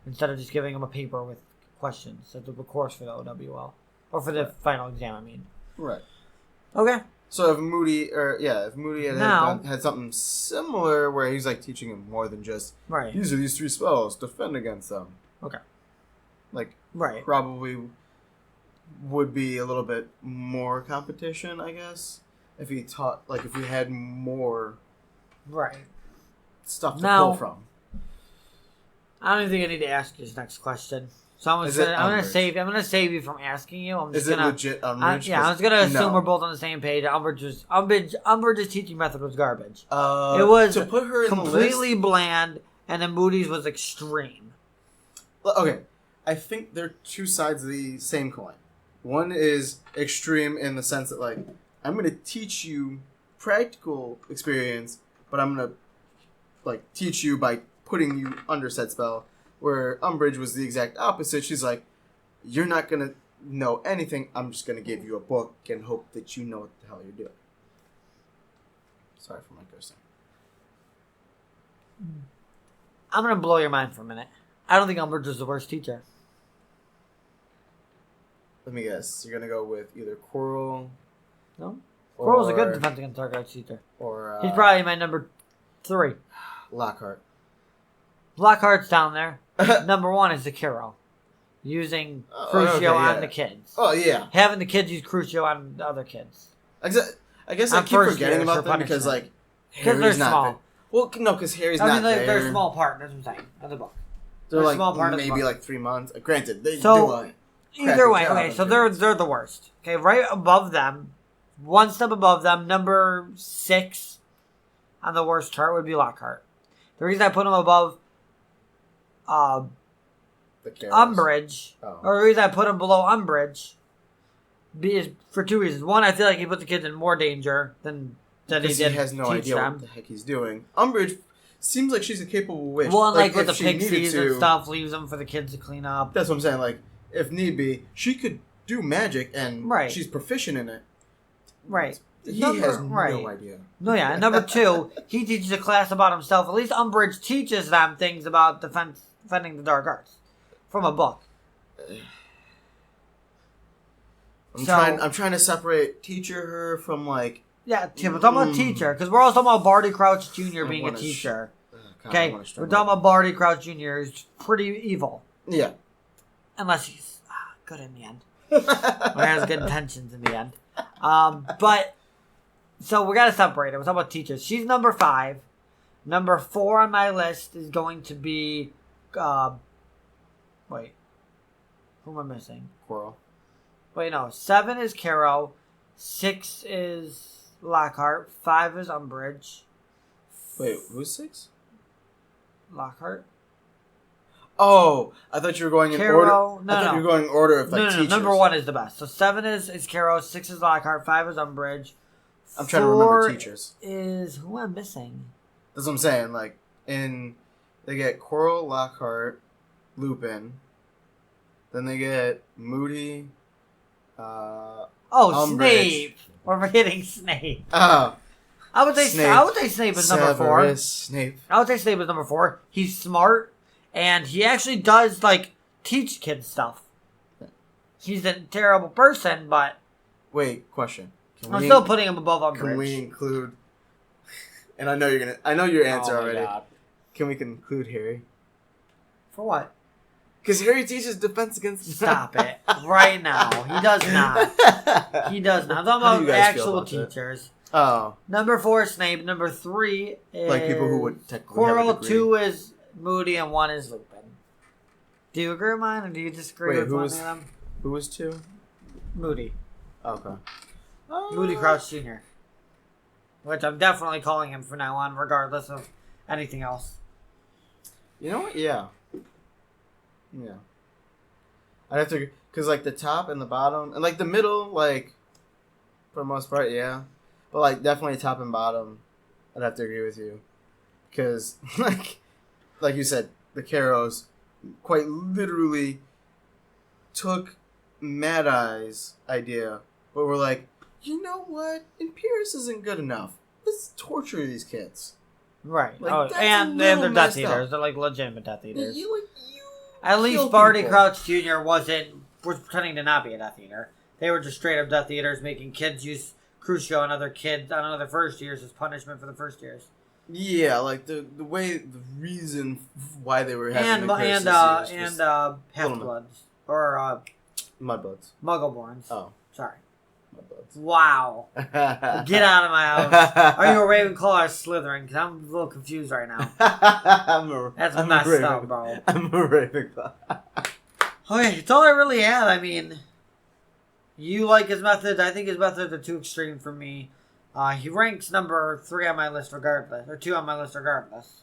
instead of just giving them a paper with questions. Set up a course for the OWL. Or for the final exam, I mean. Right. Okay. So if Moody had something similar where he's like teaching him more than just these are these 3 spells, defend against them. Okay. Like probably would be a little bit more competition, I guess. If he taught if we had more stuff to pull from. I don't even think I need to ask you this next question. So I'm gonna save you from asking you. I'm just Is it legit Umbridge? I was gonna assume we're both on the same page. Umbridge's teaching method was garbage. It was to put her in completely bland, and then Moody's was extreme. Okay, I think they're 2 sides of the same coin. One is extreme in the sense that I'm gonna teach you practical experience, but I'm gonna teach you by putting you under said spell. Where Umbridge was the exact opposite. She's like, you're not going to know anything. I'm just going to give you a book and hope that you know what the hell you're doing. Sorry for my cursing. I'm going to blow your mind for a minute. I don't think Umbridge was the worst teacher. Let me guess. You're going to go with either Quirrell. No. Quirrell's a good Defense Against Dark Arts teacher. Or he's probably my number 3. Lockhart. Lockhart's down there. Number 1 is the Crucio. Using Crucio on the kids. Oh, yeah. Having the kids use Crucio on the other kids. I guess I keep forgetting about them because, Harry's not small. Well, no, because Harry's not there. They're a small part, that's what I'm saying, of the book. They're a small part maybe 3 months. Granted, they do a either way, okay, so they're the worst. Okay, right above them, one step above them, number 6 on the worst chart would be Lockhart. The reason I put him above Umbridge, or the reason I put him below Umbridge, is for 2 reasons. One, I feel like he put the kids in more danger than he did. He has no idea what the heck he's doing. Umbridge seems like she's a capable witch. Well, with the pixies and stuff, leaves them for the kids to clean up. That's what I'm saying. If need be, she could do magic, and she's proficient in it. Right. He has no idea. No, yeah. And number 2, he teaches a class about himself. At least Umbridge teaches them things about defending the dark arts from a book. I'm trying to separate teacher her from we're talking about teacher because we're also talking about Barty Crouch Jr. being a teacher. Okay, we're talking about Barty Crouch Jr. who's pretty evil. Yeah, unless he's good in the end, or has good intentions in the end. But so we gotta separate it. We're talking about teachers. She's number 5. Number 4 on my list is going to be. Wait, who am I missing? Quirrell. Wait, no. 7 is Caro. 6 is Lockhart. 5 is Umbridge. Wait, who's 6? Lockhart. Oh, I thought you were going in order. No. I thought you were going in order of teachers. No. Number 1 is the best. So 7 is Caro. 6 is Lockhart. 5 is Umbridge. I'm trying to remember teachers. Is who am I missing? That's what I'm saying. They get Quirrell, Lockhart. Lupin. Then they get Moody. Umbridge. Snape. We're forgetting Snape. Oh. I would say Snape is number 4. Snape. I would say Snape is number 4. He's smart, and he actually does teach kids stuff. He's a terrible person, but wait, question. I'm still putting him above Umbridge. Can we include? And I know you're gonna. I know your answer already. God. Can we include Harry? For what? Because Harry teaches defense against. Stop it right now. He does not. He does not. I'm talking about actual teachers. Oh. Number 4 is Snape. Number 3 is people who would technically Quirrell. have a degree. 2 is Moody, and 1 is Lupin. Do you agree with mine, or do you disagree with one of them? Who was 2? Moody. Okay. Moody Crouch JR. Which I'm definitely calling him from now on, regardless of anything else. You know what? Yeah. Yeah. I'd have to... Because, the top and the bottom... And, the middle, for the most part, yeah. But, definitely top and bottom, I'd have to agree with you. Because, like you said, the Carrows quite literally took Mad Eye's idea, but were like, you know what? Imperius isn't good enough. Let's torture these kids. Right. And they're Death Eaters. They're legitimate Death Eaters. At least Barty Crouch Jr. was pretending to not be a Death Eater. They were just straight up Death Eaters, making kids use Crucio and other kids on other first years as punishment for the first years. Yeah, the reason why they were having and Half-Bloods or Mudbloods, Muggleborns. Oh, sorry, Mudbloods. Wow, get out of my house! Are you a Ravenclaw or Slytherin? Because I'm a little confused right now. That's messed up, bro. I'm a Ravenclaw. Okay, it's all I really had. I mean, you like his methods. I think his methods are too extreme for me. He ranks number 3 on my list regardless, or 2 on my list regardless.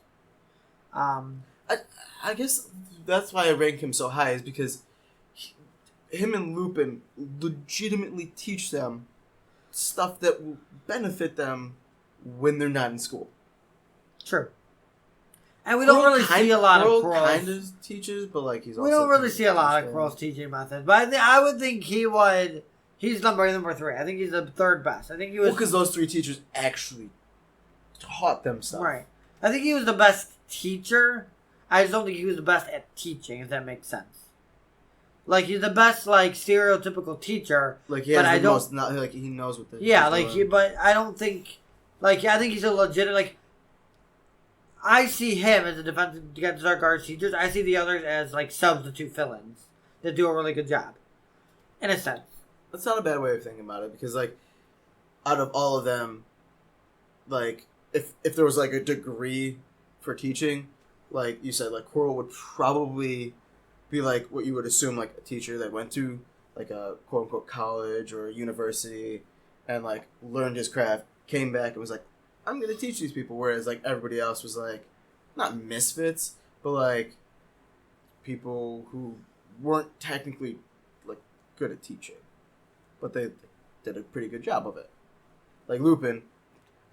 I guess that's why I rank him so high, is because him and Lupin legitimately teach them stuff that will benefit them when they're not in school. True. And we don't really see a lot of Quirrell. Kind of teaches, but he's also... We don't really see a lot of Quirrell's teaching methods, but I would think he would... He's number 3. I think he's the 3rd best. I think he was... because those 3 teachers actually taught them stuff. Right. I think he was the best teacher. I just don't think he was the best at teaching, if that makes sense. He's the best, stereotypical teacher. He has the most... he knows what the... Yeah, but I don't think... I think he's a legit... I see him as a defensive against Dark Arts teachers. I see the others as, substitute fill-ins that do a really good job. In a sense. That's not a bad way of thinking about it, because, out of all of them, if there was, a degree for teaching, like you said, Quirrell would probably be, what you would assume, a teacher that went to, a quote-unquote college or a university and, learned his craft, came back and was I'm going to teach these people, whereas, everybody else was, not misfits, but, people who weren't technically, good at teaching. But they did a pretty good job of it. Lupin,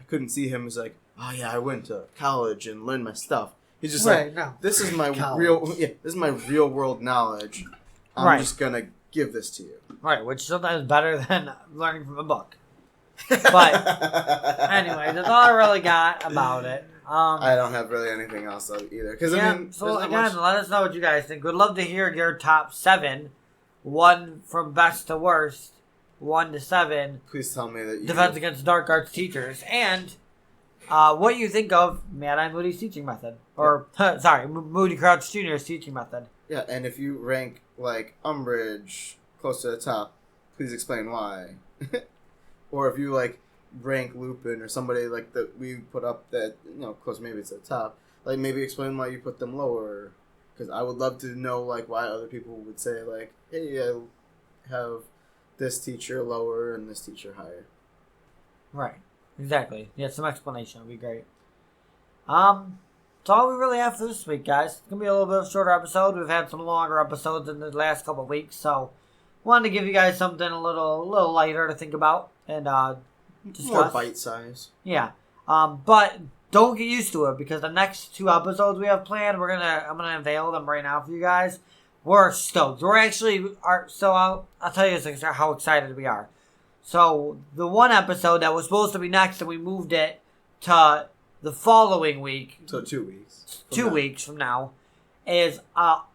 I couldn't see him as oh yeah, I went to college and learned my stuff. He's just no. This is my this is my real world knowledge. I'm just gonna give this to you. Right, which is sometimes better than learning from a book. But anyway, that's all I really got about it. I don't have really anything else either. Because so again, let us know what you guys think. We'd love to hear your top 7, 1 from best to worst. 1 to 7. Please tell me that you... Defense against Dark Arts teachers. And what you think of Mad Eye Moody's teaching method. Or, Moody Crouch Jr.'s teaching method. Yeah, and if you rank, Umbridge close to the top, please explain why. Or if you, rank Lupin or somebody, that we put up that, close maybe to the top, maybe explain why you put them lower. Because I would love to know, why other people would say, hey, I have... this teacher lower and this teacher higher. Right. Exactly. Yeah, some explanation would be great. That's all we really have for this week, guys. It's going to be a little bit of a shorter episode. We've had some longer episodes in the last couple of weeks, so wanted to give you guys something a little lighter to think about and discuss. More bite size. Yeah. But don't get used to it because the next 2 episodes we have planned, I'm gonna unveil them right now for you guys. We're stoked. So I'll tell you how excited we are. So the one episode that was supposed to be next, and we moved it to the following week. So 2 weeks. 2 weeks from now is what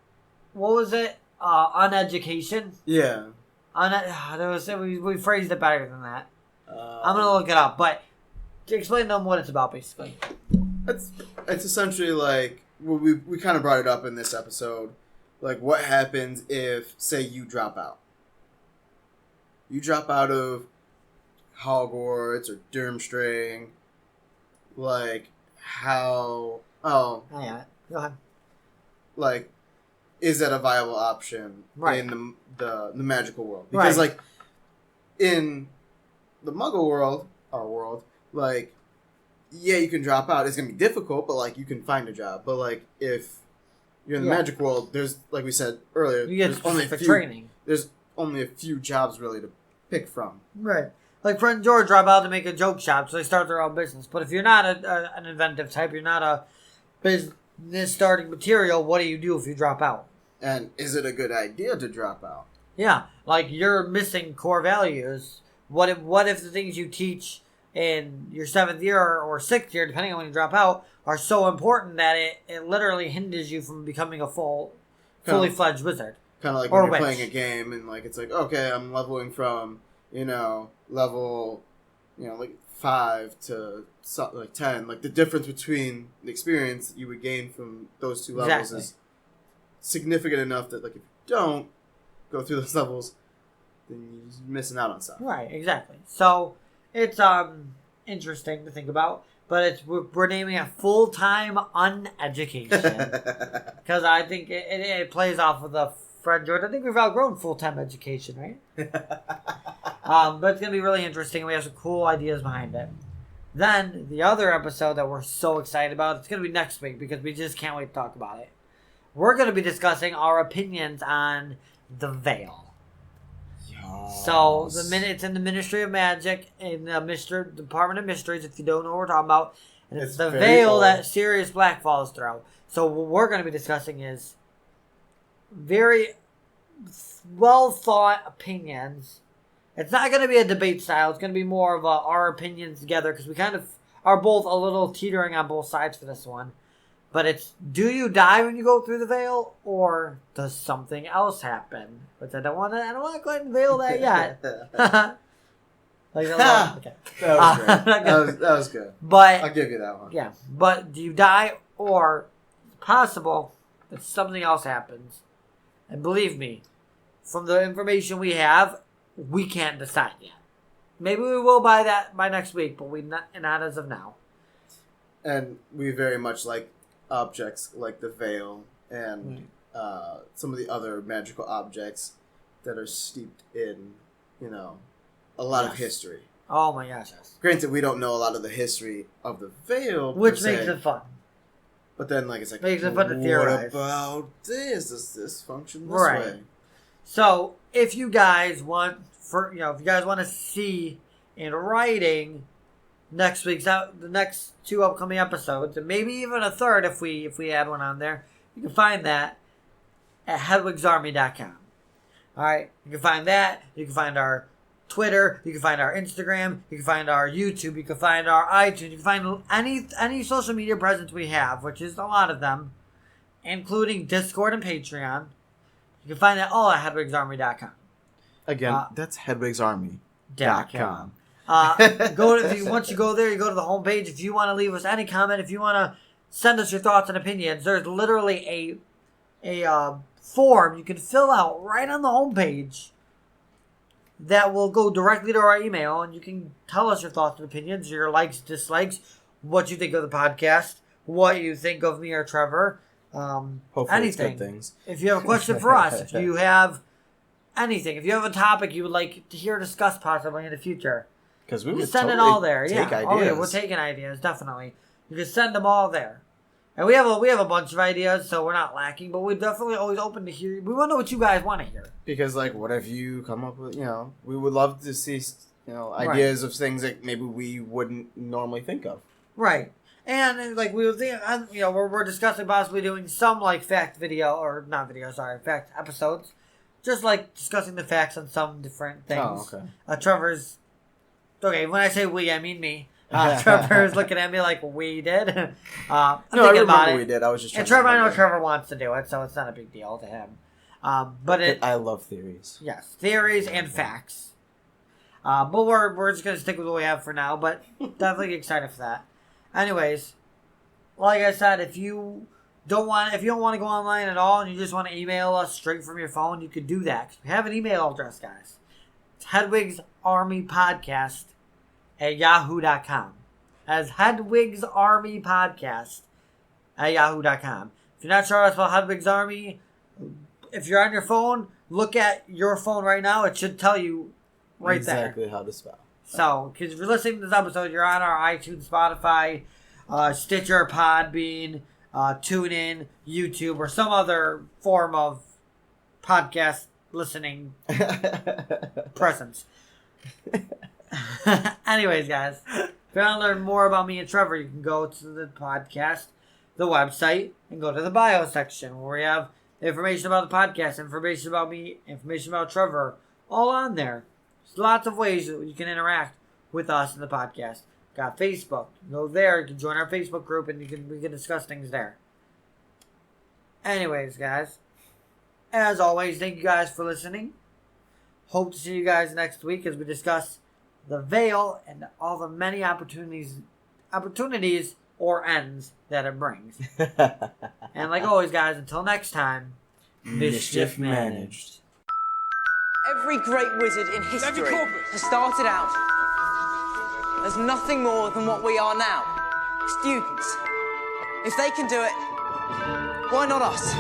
was it? Uneducation. Yeah. We phrased it better than that. I'm gonna look it up, but explain to them what it's about, basically. It's essentially like we kind of brought it up in this episode. Like, what happens if, say, you drop out? You drop out of Hogwarts or Durmstrang. Like, how... Oh. Yeah, go ahead. Like, is that a viable option in the magical world? Because, like, in the Muggle world, our world, like, yeah, you can drop out. It's going to be difficult, but, like, you can find a job. But, like, if you're in the magic world, there's, like we said earlier, you get specific training. There's only a few jobs, really, to pick from. Right. Like, Fred and George drop out to make a joke shop, so they start their own business. But if you're not an inventive type, you're not a business starting material, what do you do if you drop out? And is it a good idea to drop out? Yeah. Like, you're missing core values. What if the things you teach in your 7th year or 6th year, depending on when you drop out, are so important that it literally hinders you from becoming a fully fledged wizard? Kind of like when you're playing a game and, like, it's like, okay, I'm leveling from, level, like 5 to, like, 10. Like, the difference between the experience that you would gain from those 2 levels is significant enough that, like, if you don't go through those levels, then you're missing out on stuff. Right, exactly. So, it's interesting to think about, but we're naming it Full-Time Uneducation. Because I think it plays off of the Fred George. I think we've outgrown full-time education, right? But it's going to be really interesting. We have some cool ideas behind it. Then, the other episode that we're so excited about, it's going to be next week because we just can't wait to talk about it. We're going to be discussing our opinions on the Veil. Yes. So, it's in the Ministry of Magic, in the Department of Mysteries, if you don't know what we're talking about. And it's the Veil that Sirius Black falls through. So, what we're going to be discussing is very well thought opinions. It's not going to be a debate style. It's going to be more of our opinions together because we kind of are both a little teetering on both sides for this one. But it's, do you die when you go through the Veil, or does something else happen? Which I don't want to go ahead and veil that yet. Okay. That was great. That was good. But I'll give you that one. Yeah, but do you die, or it's possible that something else happens? And believe me, from the information we have, we can't decide yet. Maybe we will by next week, but not as of now. And we very much like objects like the Veil and some of the other magical objects that are steeped in, a lot of history. Oh my gosh, yes. Granted, we don't know a lot of the history of the Veil, which makes it fun. But then, like, it's like, makes it fun to theorize. What about this? Does this function this way? So, if you guys want, to see in writing the next 2 upcoming episodes, and maybe even a third if we add one on there, you can find that at hedwigsarmy.com. All right, you can find that. You can find our Twitter. You can find our Instagram. You can find our YouTube. You can find our iTunes. You can find any social media presence we have, which is a lot of them, including Discord and Patreon. You can find that all at hedwigsarmy.com. Again, that's hedwigsarmy.com. Once you go there, you go to the homepage. If you want to leave us any comment, if you want to send us your thoughts and opinions, there's literally a form you can fill out right on the homepage that will go directly to our email, and you can tell us your thoughts and opinions, your likes, dislikes, what you think of the podcast, what you think of me or Trevor, hopefully anything. It's good things. If you have a question for us, if you have anything, if you have a topic you would like to hear discussed possibly in the future, because we would send totally it all there. Take ideas. Oh, yeah, we're taking ideas, definitely. You can send them all there. And we have a bunch of ideas, so we're not lacking, but we're definitely always open to hear. We want to know what you guys want to hear. Because, like, what if you come up with, we would love to see, ideas of things that maybe we wouldn't normally think of. Right. And like we were thinking, we're discussing possibly doing some like fact episodes, just like discussing the facts on some different things. Oh, okay. Trevor's when I say we, I mean me. Trevor's looking at me like we did. I'm no, I thinking about remember it. we did. I was just trying and Trevor, to I know Trevor wants to do it, so it's not a big deal to him. But I love theories. Yes, theories and facts. But we're just gonna stick with what we have for now. But definitely excited for that. Anyways, like I said, if you don't want to go online at all and you just want to email us straight from your phone, you could do that. 'Cause we have an email address, guys. It's hedwigsarmypodcast@yahoo.com. As Hedwigs Army Podcast at yahoo.com. If you're not sure how to spell Hedwigs Army, if you're on your phone, look at your phone right now. It should tell you right there. Exactly how to spell. So, because if you're listening to this episode, you're on our iTunes, Spotify, Stitcher, Podbean, TuneIn, YouTube, or some other form of podcast listening presence. Anyways, guys, if you want to learn more about me and Trevor, you can go to the podcast, the website, and go to the bio section where we have information about the podcast, information about me, information about Trevor, all on there. There's lots of ways that you can interact with us in the podcast. Got Facebook. You go there, you can join our Facebook group, and we can discuss things there. Anyways, guys, as always, thank you guys for listening. Hope to see you guys next week as we discuss the veil and all the many opportunities or ends that it brings. And like always, guys, until next time, mischief managed. Every great wizard in history has started out as nothing more than what we are now, students. If they can do it, why not us?